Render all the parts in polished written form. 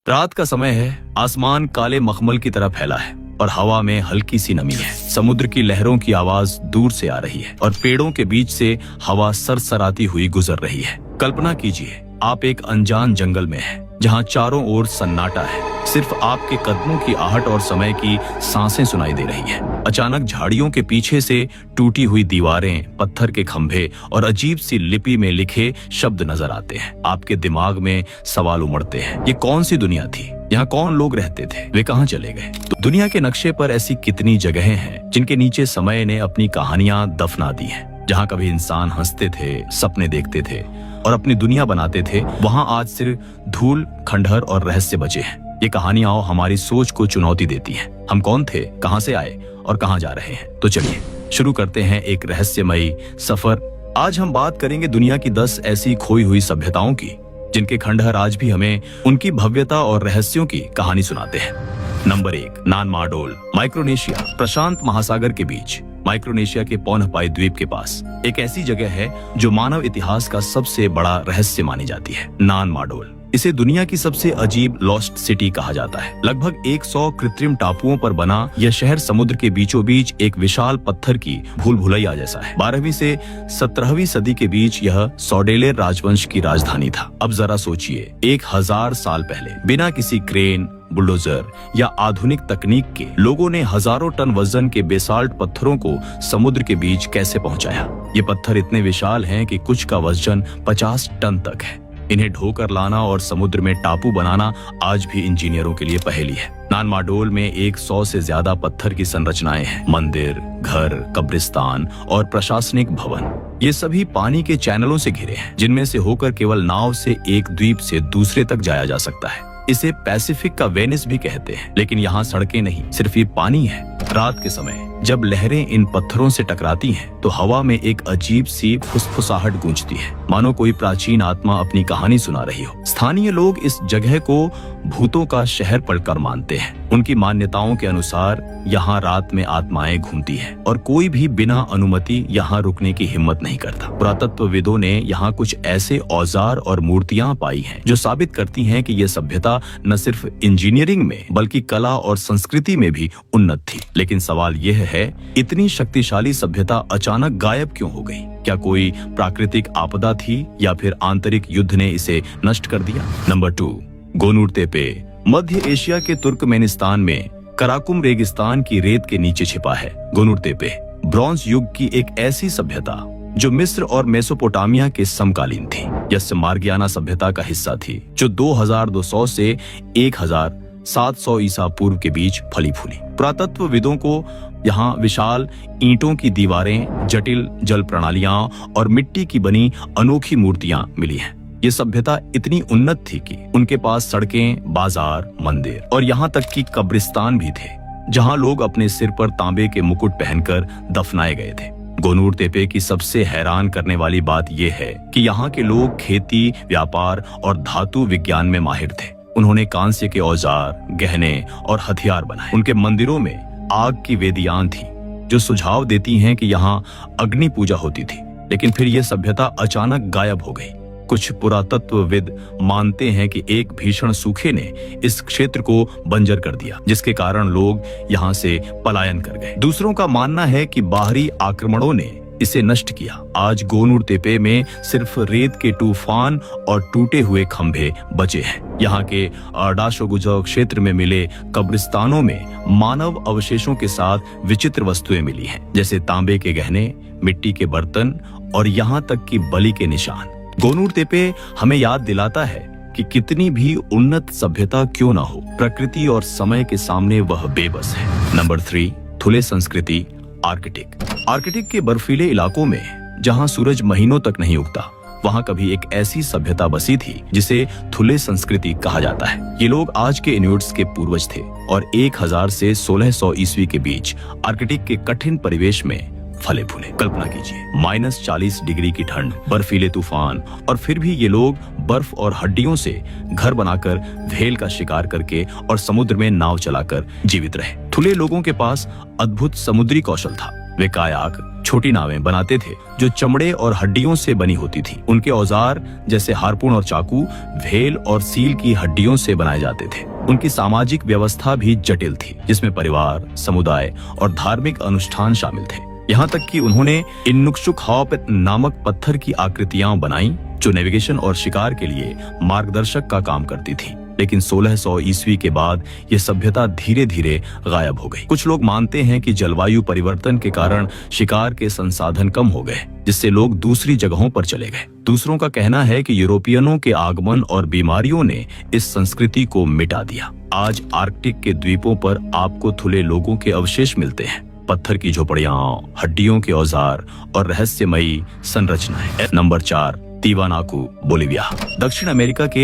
रात का समय है, आसमान काले मखमल की तरह फैला है और हवा में हल्की सी नमी है। समुद्र की लहरों की आवाज दूर से आ रही है और पेड़ों के बीच से हवा सरसराती हुई गुजर रही है। कल्पना कीजिए, आप एक अनजान जंगल में हैं, जहां चारों ओर सन्नाटा है। सिर्फ आपके कदमों की आहट और समय की सांसें सुनाई दे रही है। अचानक झाड़ियों के पीछे से टूटी हुई दीवारें, पत्थर के खंभे और अजीब सी लिपि में लिखे शब्द नजर आते हैं। आपके दिमाग में सवाल उमड़ते हैं, ये कौन सी दुनिया थी? यहाँ कौन लोग रहते थे? वे कहाँ चले गए? तो दुनिया के नक्शे पर ऐसी कितनी जगहें हैं जिनके नीचे समय ने अपनी कहानियां दफना दी हैं। जहाँ कभी इंसान हंसते थे, सपने देखते थे और अपनी दुनिया बनाते थे, वहाँ आज सिर्फ धूल, खंडहर और रहस्य बचे हैं। ये कहानियां हमारी सोच को चुनौती देती हैं। हम कौन थे, कहां से आए और कहां जा रहे हैं? तो चलिए शुरू करते हैं एक रहस्यमयी सफर। आज हम बात करेंगे दुनिया की 10 ऐसी खोई हुई सभ्यताओं की, जिनके खंडहर आज भी हमें उनकी भव्यता और रहस्यों की कहानी सुनाते हैं। नंबर 1, नान माडोल, माइक्रोनेशिया। प्रशांत महासागर के बीच माइक्रोनेशिया के पोनहपाई द्वीप के पास एक ऐसी जगह है जो मानव इतिहास का सबसे बड़ा रहस्य मानी जाती है, नान माडोल। इसे दुनिया की सबसे अजीब लॉस्ट सिटी कहा जाता है। लगभग 100 कृत्रिम टापुओं पर बना यह शहर समुद्र के बीचों बीच एक विशाल पत्थर की भूल भुलैया जैसा है। 12वीं से 17वीं सदी के बीच यह सौडेलर राजवंश की राजधानी था। अब जरा सोचिए, 1000 साल पहले बिना किसी क्रेन, बुलडोजर या आधुनिक तकनीक के लोगों ने हजारों टन वजन के बेसाल्ट पत्थरों को समुद्र के बीच कैसे पहुंचाया? ये पत्थर इतने विशाल हैं कि कुछ का वजन 50 टन तक है। इन्हें ढोकर लाना और समुद्र में टापू बनाना आज भी इंजीनियरों के लिए पहेली है। नान माडोल में 100 से ज्यादा पत्थर की संरचनाएं हैं। मंदिर, घर, कब्रिस्तान और प्रशासनिक भवन, ये सभी पानी के चैनलों से घिरे हैं, जिनमें से होकर केवल नाव से एक द्वीप से दूसरे तक जाया जा सकता है। इसे पैसिफिक का वेनिस भी कहते हैं। लेकिन यहाँ सड़कें नहीं, सिर्फ ये पानी है। रात के समय जब लहरें इन पत्थरों से टकराती हैं, तो हवा में एक अजीब सी फुसफुसाहट गूंजती है, मानो कोई प्राचीन आत्मा अपनी कहानी सुना रही हो। स्थानीय लोग इस जगह को भूतों का शहर पढ़कर मानते हैं। उनकी मान्यताओं के अनुसार यहाँ रात में आत्माएं घूमती हैं और कोई भी बिना अनुमति यहाँ रुकने की हिम्मत नहीं करता। पुरातत्वविदों ने यहाँ कुछ ऐसे औजार और मूर्तियां पाई हैं जो साबित करती हैं कि यह सभ्यता न सिर्फ इंजीनियरिंग में बल्कि कला और संस्कृति में भी उन्नत थी। लेकिन सवाल यह है, इतनी शक्तिशाली सभ्यता अचानक गायब क्यों हो गई? क्या कोई प्राकृतिक आपदा थी या फिर आंतरिक युद्ध ने इसे नष्ट कर दिया? नंबर 2, गोनूर तेपे। मध्य एशिया के तुर्कमेनिस्तान में कराकुम रेगिस्तान की रेत के नीचे छिपा है गोनूर तेपे। ब्रॉन्ज युग की एक ऐसी सभ्यता जो मिस्र और मेसोपोटामिया के समकालीन थी। यह मार्गियाना सभ्यता का हिस्सा थी, जो 2200 से 1700 ईसा पूर्व के बीच फली फूली। पुरातत्वविदों को यहाँ विशाल ईंटों की दीवारें, जटिल जल प्रणालियां और मिट्टी की बनी अनोखी मूर्तियां मिली हैं। ये सभ्यता इतनी उन्नत थी कि उनके पास सड़कें, बाजार, मंदिर और यहाँ तक कि कब्रिस्तान भी थे, जहाँ लोग अपने सिर पर तांबे के मुकुट पहनकर दफनाए गए थे। गोनूर तेपे की सबसे हैरान करने वाली बात यह है कि यहाँ के लोग खेती, व्यापार और धातु विज्ञान में माहिर थे। उन्होंने कांस्य के औजार, गहने और हथियार बनाए। उनके मंदिरों में आग की वेदियां थी, जो सुझाव देती हैं कि यहाँ अग्नि पूजा होती थी। लेकिन फिर यह सभ्यता अचानक गायब हो गई। कुछ पुरातत्वविद मानते हैं कि एक भीषण सूखे ने इस क्षेत्र को बंजर कर दिया, जिसके कारण लोग यहाँ से पलायन कर गए। दूसरों का मानना है कि बाहरी आक्रमणों ने इसे नष्ट किया। आज गोनूर तेपे में सिर्फ रेत के तूफान और टूटे हुए खंभे बचे हैं। यहाँ के डाशोगुजो क्षेत्र में मिले कब्रिस्तानों में मानव अवशेषों के साथ विचित्र वस्तुएं मिली हैं, जैसे तांबे के गहने, मिट्टी के बर्तन और यहाँ तक कि बलि के निशान। गोनूर तेपे हमें याद दिलाता है कि कितनी भी उन्नत सभ्यता क्यों न हो, प्रकृति और समय के सामने वह बेबस है। नंबर 3, थुले संस्कृति, आर्कटिक के बर्फीले इलाकों में जहां सूरज महीनों तक नहीं उगता, वहां कभी एक ऐसी सभ्यता बसी थी जिसे थुले संस्कृति कहा जाता है। ये लोग आज के इन्यूट्स के पूर्वज थे और 1000 से 1600 ईस्वी के बीच आर्कटिक के कठिन परिवेश में फले फूले। कल्पना कीजिए, -40 डिग्री की ठंड, बर्फीले तूफान, और फिर भी ये लोग बर्फ और हड्डियों से घर बनाकर, व्हेल का शिकार करके और समुद्र में नाव चलाकर जीवित रहे। थुले लोगों के पास अद्भुत समुद्री कौशल था। वे कायाक छोटी नावें बनाते थे जो चमड़े और हड्डियों से बनी होती थी। उनके औजार जैसे हार्पून और चाकू व्हेल और सील की हड्डियों से बनाए जाते थे। उनकी सामाजिक व्यवस्था भी जटिल थी, जिसमें परिवार, समुदाय और धार्मिक अनुष्ठान शामिल थे। यहाँ तक कि उन्होंने इनुक्शुक नामक पत्थर की आकृतियां बनाई जो नेविगेशन और शिकार के लिए मार्गदर्शक का काम करती थी। लेकिन 1600 ईस्वी के बाद यह सभ्यता धीरे धीरे गायब हो गई। कुछ लोग मानते हैं कि जलवायु परिवर्तन के कारण शिकार के संसाधन कम हो गए, जिससे लोग दूसरी जगहों पर चले गए। दूसरों का कहना है कि यूरोपियनों के आगमन और बीमारियों ने इस संस्कृति को मिटा दिया। आज आर्कटिक के द्वीपों पर आपको थुले लोगों के अवशेष मिलते हैं, पत्थर की झोपड़ियां, हड्डियों के औजार और रहस्यमयी संरचनाएं। Number 4, Tiwanaku, Bolivia. दक्षिण अमेरिका के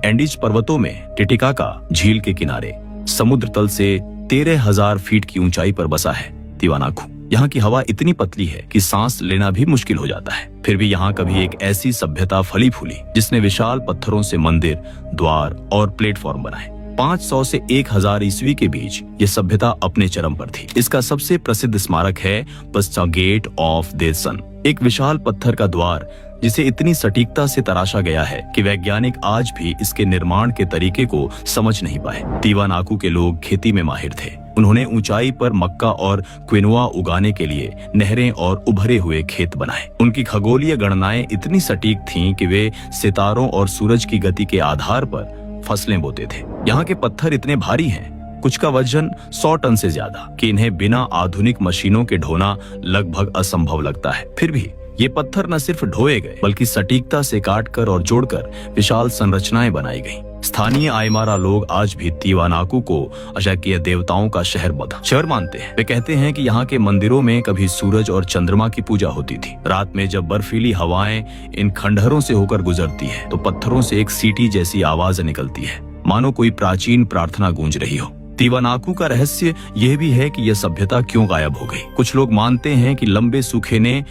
एंडीज पर्वतों में टिटिकाका झील के किनारे समुद्र तल से 13,000 फीट की ऊंचाई पर बसा है तिवानाकू। यहाँ की हवा इतनी पतली है कि सांस लेना भी मुश्किल हो जाता है। फिर भी यहाँ कभी एक ऐसी सभ्यता फली फूली जिसने विशाल पत्थरों से मंदिर, द्वार और प्लेटफॉर्म बनाए। 500 से 1000 ईस्वी के बीच ये सभ्यता अपने चरम पर थी। इसका सबसे प्रसिद्ध स्मारक है पस्चा गेट ऑफ देसन, एक विशाल पत्थर का द्वार जिसे इतनी सटीकता से तराशा गया है कि वैज्ञानिक आज भी इसके निर्माण के तरीके को समझ नहीं पाए। तिवानाकू के लोग खेती में माहिर थे। उन्होंने ऊंचाई पर मक्का और क्विनोआ उगाने के लिए नहरें और उभरे हुए खेत बनाए। उनकी खगोलीय गणनाएं इतनी सटीक थीं कि वे सितारों और सूरज की गति के आधार पर फसलें बोते थे। यहाँ के पत्थर इतने भारी हैं, कुछ का वजन 100 टन से ज्यादा, कि इन्हें बिना आधुनिक मशीनों के ढोना लगभग असंभव लगता है। फिर भी ये पत्थर न सिर्फ ढोए गए बल्कि सटीकता से काटकर और जोड़कर विशाल संरचनाएं बनाई गईं। स्थानीय आयमारा लोग आज भी तिवानाकू को अजाकिय देवताओं का शहर मानते हैं। वे कहते हैं कि यहाँ के मंदिरों में कभी सूरज और चंद्रमा की पूजा होती थी। रात में जब बर्फीली हवाएं इन खंडहरों से होकर गुजरती है तो पत्थरों से एक सीटी जैसी आवाज निकलती है, मानो कोई प्राचीन प्रार्थना गूंज रही हो। तिवानाकू का रहस्य यह भी है कि यह सभ्यता क्यों गायब हो गई। कुछ लोग मानते हैं कि लंबे सूखे ने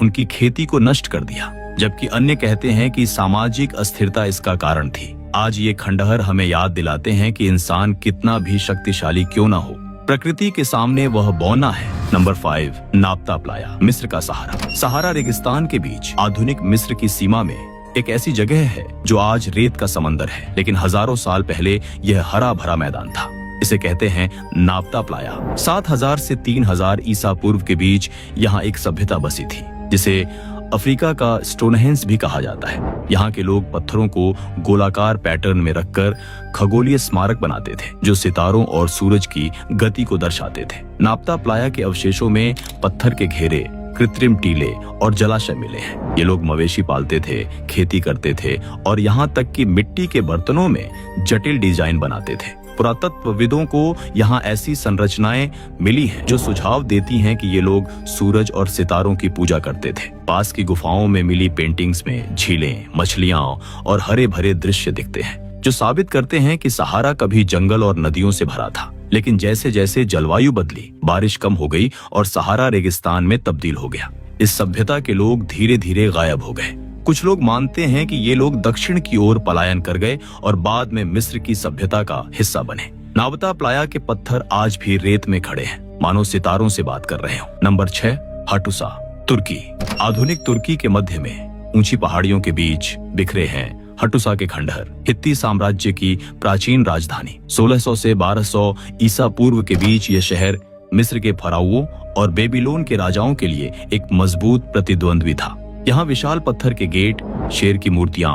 उनकी खेती को नष्ट कर दिया, जबकि अन्य कहते हैं कि सामाजिक अस्थिरता इसका कारण थी। आज ये खंडहर हमें याद दिलाते हैं कि इंसान कितना भी शक्तिशाली क्यों ना हो, प्रकृति के सामने वह बौना है। नंबर 5, नाप्ता प्लाया, मिस्र का सहारा। सहारा रेगिस्तान के बीच आधुनिक मिस्र की सीमा में एक ऐसी जगह है जो आज रेत का समंदर है, लेकिन हजारों साल पहले यह हरा भरा मैदान था। इसे कहते हैं नाप्ता प्लाया। 7000 से 3000 ईसा पूर्व के बीच यहाँ एक सभ्यता बसी थी, जिसे अफ्रीका का स्टोनहेंज भी कहा जाता है। यहाँ के लोग पत्थरों को गोलाकार पैटर्न में रखकर खगोलीय स्मारक बनाते थे जो सितारों और सूरज की गति को दर्शाते थे। नाप्ता प्लाया के अवशेषों में पत्थर के घेरे, कृत्रिम टीले और जलाशय मिले हैं। ये लोग मवेशी पालते थे, खेती करते थे और यहाँ तक कि मिट्टी के बर्तनों में जटिल डिजाइन बनाते थे। पुरातत्वविदों को यहाँ ऐसी संरचनाएं मिली हैं जो सुझाव देती हैं कि ये लोग सूरज और सितारों की पूजा करते थे। पास की गुफाओं में मिली पेंटिंग्स में झीलें, मछलियां और हरे भरे दृश्य दिखते हैं, जो साबित करते हैं कि सहारा कभी जंगल और नदियों से भरा था। लेकिन जैसे जैसे जलवायु बदली, बारिश कम हो गई और सहारा रेगिस्तान में तब्दील हो गया। इस सभ्यता के लोग धीरे धीरे गायब हो गए। कुछ लोग मानते हैं कि ये लोग दक्षिण की ओर पलायन कर गए और बाद में मिस्र की सभ्यता का हिस्सा बने। नाप्ता प्लाया के पत्थर आज भी रेत में खड़े हैं, मानो सितारों से बात कर रहे हो। नंबर 6, हटुसा, तुर्की। आधुनिक तुर्की के मध्य में ऊंची पहाड़ियों के बीच बिखरे हैं हटुसा के खंडहर, हित्ती साम्राज्य की प्राचीन राजधानी। 1600 से 1200 ईसा पूर्व के बीच ये शहर मिस्र के फराओं और बेबीलोन के राजाओं के लिए एक मजबूत प्रतिद्वंद्वी था। यहाँ विशाल पत्थर के गेट, शेर की मूर्तियां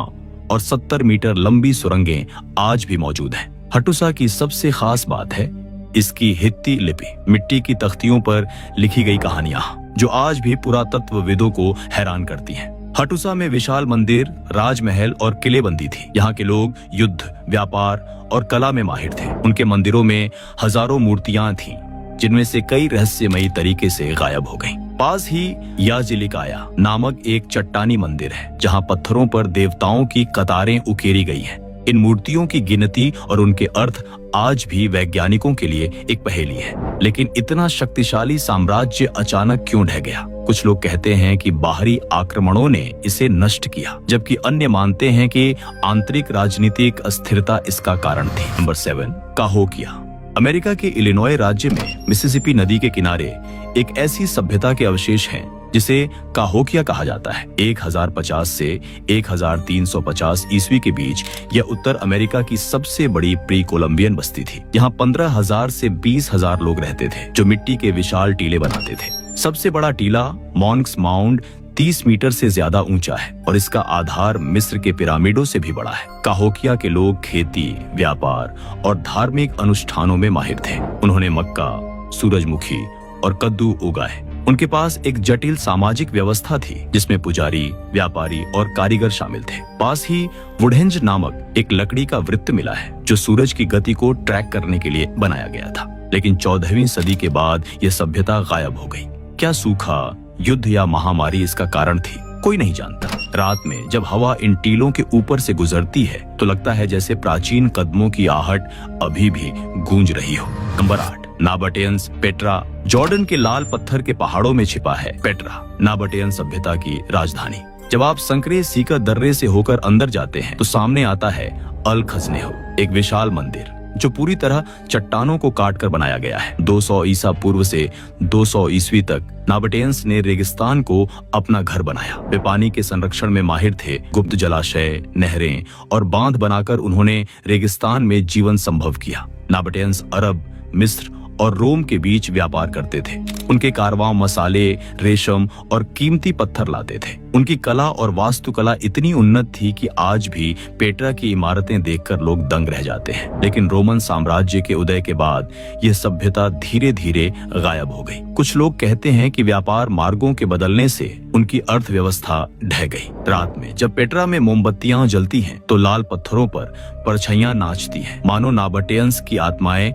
और 70 मीटर लंबी सुरंगें आज भी मौजूद हैं। हटुसा की सबसे खास बात है इसकी हित्ती लिपि, मिट्टी की तख्तियों पर लिखी गई कहानियां, जो आज भी पुरातत्वविदों को हैरान करती हैं। हटुसा में विशाल मंदिर, राजमहल और किलेबंदी थी। यहाँ के लोग युद्ध, व्यापार और कला में माहिर थे। उनके मंदिरों में हजारों मूर्तियां थीं, जिनमें से कई रहस्यमयी तरीके से गायब हो गईं। पास ही याजिलिकाया नामक एक चट्टानी मंदिर है, जहां पत्थरों पर देवताओं की कतारें उकेरी गई हैं। इन मूर्तियों की गिनती और उनके अर्थ आज भी वैज्ञानिकों के लिए एक पहेली है। लेकिन इतना शक्तिशाली साम्राज्य अचानक क्यों ढह गया? कुछ लोग कहते हैं कि बाहरी आक्रमणों ने इसे नष्ट किया, जबकि अन्य मानते हैं कि आंतरिक राजनीतिक अस्थिरता इसका कारण थी। नंबर 7, काहोकिया। अमेरिका के इलिनॉय राज्य में मिसिसिपी नदी के किनारे एक ऐसी सभ्यता के अवशेष हैं जिसे काहोकिया कहा जाता है। 1050 से 1350 ईस्वी के बीच यह उत्तर अमेरिका की सबसे बड़ी प्री कोलंबियन बस्ती थी। यहाँ 15,000 से 20,000 लोग रहते थे जो मिट्टी के विशाल टीले बनाते थे। सबसे बड़ा टीला मॉन्क्स माउंड 30 मीटर से ज्यादा ऊंचा है और इसका आधार मिस्र के पिरामिडों से भी बड़ा है। काहोकिया के लोग खेती, व्यापार और धार्मिक अनुष्ठानों में माहिर थे। उन्होंने मक्का, सूरजमुखी और कद्दू उगाए। उनके पास एक जटिल सामाजिक व्यवस्था थी जिसमें पुजारी, व्यापारी और कारीगर शामिल थे। पास ही वुडहेंज नामक एक लकड़ी का वृत्त मिला है जो सूरज की गति को ट्रैक करने के लिए बनाया गया था। लेकिन 14वीं सदी के बाद यह सभ्यता गायब हो गई। क्या सूखा, युद्ध या महामारी इसका कारण थी? कोई नहीं जानता। रात में जब हवा इन टीलों के ऊपर से गुजरती है तो लगता है जैसे प्राचीन कदमों की आहट अभी भी गूंज रही हो। Number 8, नाबाटेन्स Petra. जॉर्डन के लाल पत्थर के पहाड़ों में छिपा है पेट्रा, नाबाटेन सभ्यता की राजधानी। जब आप संकरे सीका दर्रे से होकर अंदर जाते हैं तो सामने आता है अल खजनेहो, एक विशाल मंदिर जो पूरी तरह चट्टानों को काटकर बनाया गया है। 200 ईसा पूर्व से 200 ईस्वी तक नाबाटेन्स ने रेगिस्तान को अपना घर बनाया। वे पानी के संरक्षण में माहिर थे। गुप्त जलाशय, नहरें और बांध बनाकर उन्होंने रेगिस्तान में जीवन संभव किया। नाबाटेन्स अरब, मिस्र और रोम के बीच व्यापार करते थे। उनके कारवां मसाले, रेशम और कीमती पत्थर लाते थे। उनकी कला और वास्तुकला इतनी उन्नत थी कि आज भी पेट्रा की इमारतें देखकर लोग दंग रह जाते हैं। लेकिन रोमन साम्राज्य के उदय के बाद यह सभ्यता धीरे धीरे गायब हो गई। कुछ लोग कहते हैं कि व्यापार मार्गों के बदलने से उनकी अर्थव्यवस्था ढह गई। रात में जब पेट्रा में मोमबत्तियां जलती हैं तो लाल पत्थरों पर परछाइयां नाचती हैं, मानो नाबाटेन्स की आत्माएं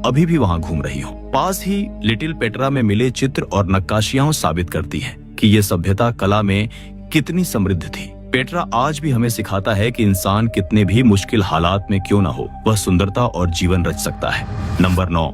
अभी भी वहां घूम रही हो। पास ही लिटिल पेट्रा में मिले चित्र और नक्काशियां साबित करती हैं कि यह सभ्यता कला में कितनी समृद्ध थी। पेट्रा आज भी हमें सिखाता है कि इंसान कितने भी मुश्किल हालात में क्यों न हो, वह सुंदरता और जीवन रच सकता है। नंबर 9,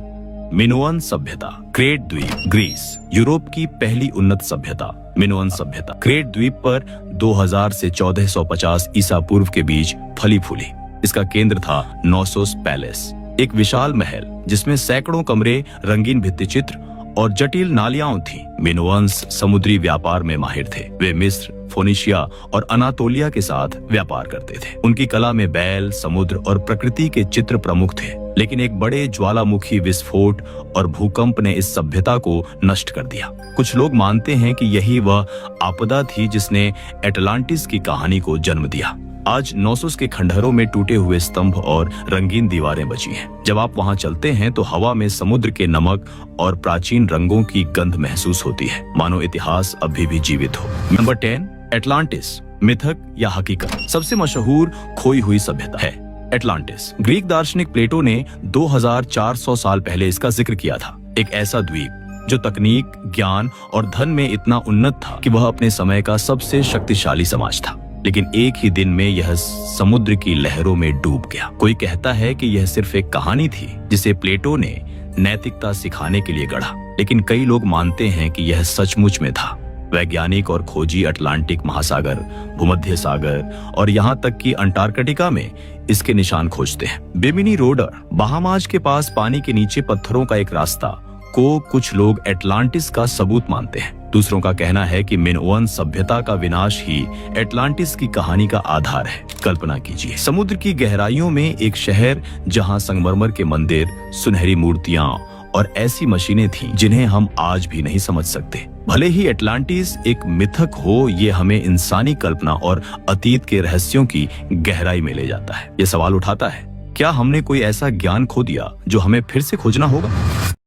मिनोअन सभ्यता, क्रेट द्वीप, ग्रीस। यूरोप की पहली उन्नत सभ्यता मिनोअन सभ्यता क्रेट द्वीप पर 2000 से 1450 ईसा पूर्व के बीच फली फूली। इसका केंद्र था नोसोस पैलेस, एक विशाल महल जिसमें सैकड़ों कमरे, रंगीन भित्तिचित्र और जटिल नालियां थी। मिनोअन्स समुद्री व्यापार में माहिर थे। वे मिस्र, फोनिशिया और अनातोलिया के साथ व्यापार करते थे। उनकी कला में बैल, समुद्र और प्रकृति के चित्र प्रमुख थे। लेकिन एक बड़े ज्वालामुखी विस्फोट और भूकंप ने इस सभ्यता को नष्ट कर दिया। कुछ लोग मानते हैं कि यही वह आपदा थी जिसने एटलांटिस की कहानी को जन्म दिया। आज नोसोस के खंडहरों में टूटे हुए स्तंभ और रंगीन दीवारें बची हैं। जब आप वहां चलते हैं तो हवा में समुद्र के नमक और प्राचीन रंगों की गंध महसूस होती है, मानो इतिहास अभी भी जीवित हो। नंबर 10, एटलांटिस, मिथक या हकीकत। सबसे मशहूर खोई हुई सभ्यता है एटलांटिस। ग्रीक दार्शनिक प्लेटो ने 2400 साल पहले इसका जिक्र किया था। एक ऐसा द्वीप जो तकनीक, ज्ञान और धन में इतना उन्नत था कि वह अपने समय का सबसे शक्तिशाली समाज था। लेकिन एक ही दिन में यह समुद्र की लहरों में डूब गया। कोई कहता है कि यह सिर्फ एक कहानी थी जिसे प्लेटो ने नैतिकता सिखाने के लिए गढ़ा, लेकिन कई लोग मानते हैं कि यह सचमुच में था। वैज्ञानिक और खोजी अटलांटिक महासागर, भूमध्य सागर और यहाँ तक कि अंटार्कटिका में इसके निशान खोजते हैं। बेमिनी रोडर, बहामाज के पास पानी के नीचे पत्थरों का एक रास्ता को कुछ लोग एटलांटिस का सबूत मानते हैं। दूसरों का कहना है कि मिनोअन सभ्यता का विनाश ही एटलांटिस की कहानी का आधार है। कल्पना कीजिए, समुद्र की गहराइयों में एक शहर जहां संगमरमर के मंदिर, सुनहरी मूर्तियां और ऐसी मशीनें थीं जिन्हें हम आज भी नहीं समझ सकते। भले ही एटलांटिस एक मिथक हो, ये हमें इंसानी कल्पना और अतीत के रहस्यों की गहराई में ले जाता है। ये सवाल उठाता है, क्या हमने कोई ऐसा ज्ञान खो दिया जो हमें फिर से खोजना होगा?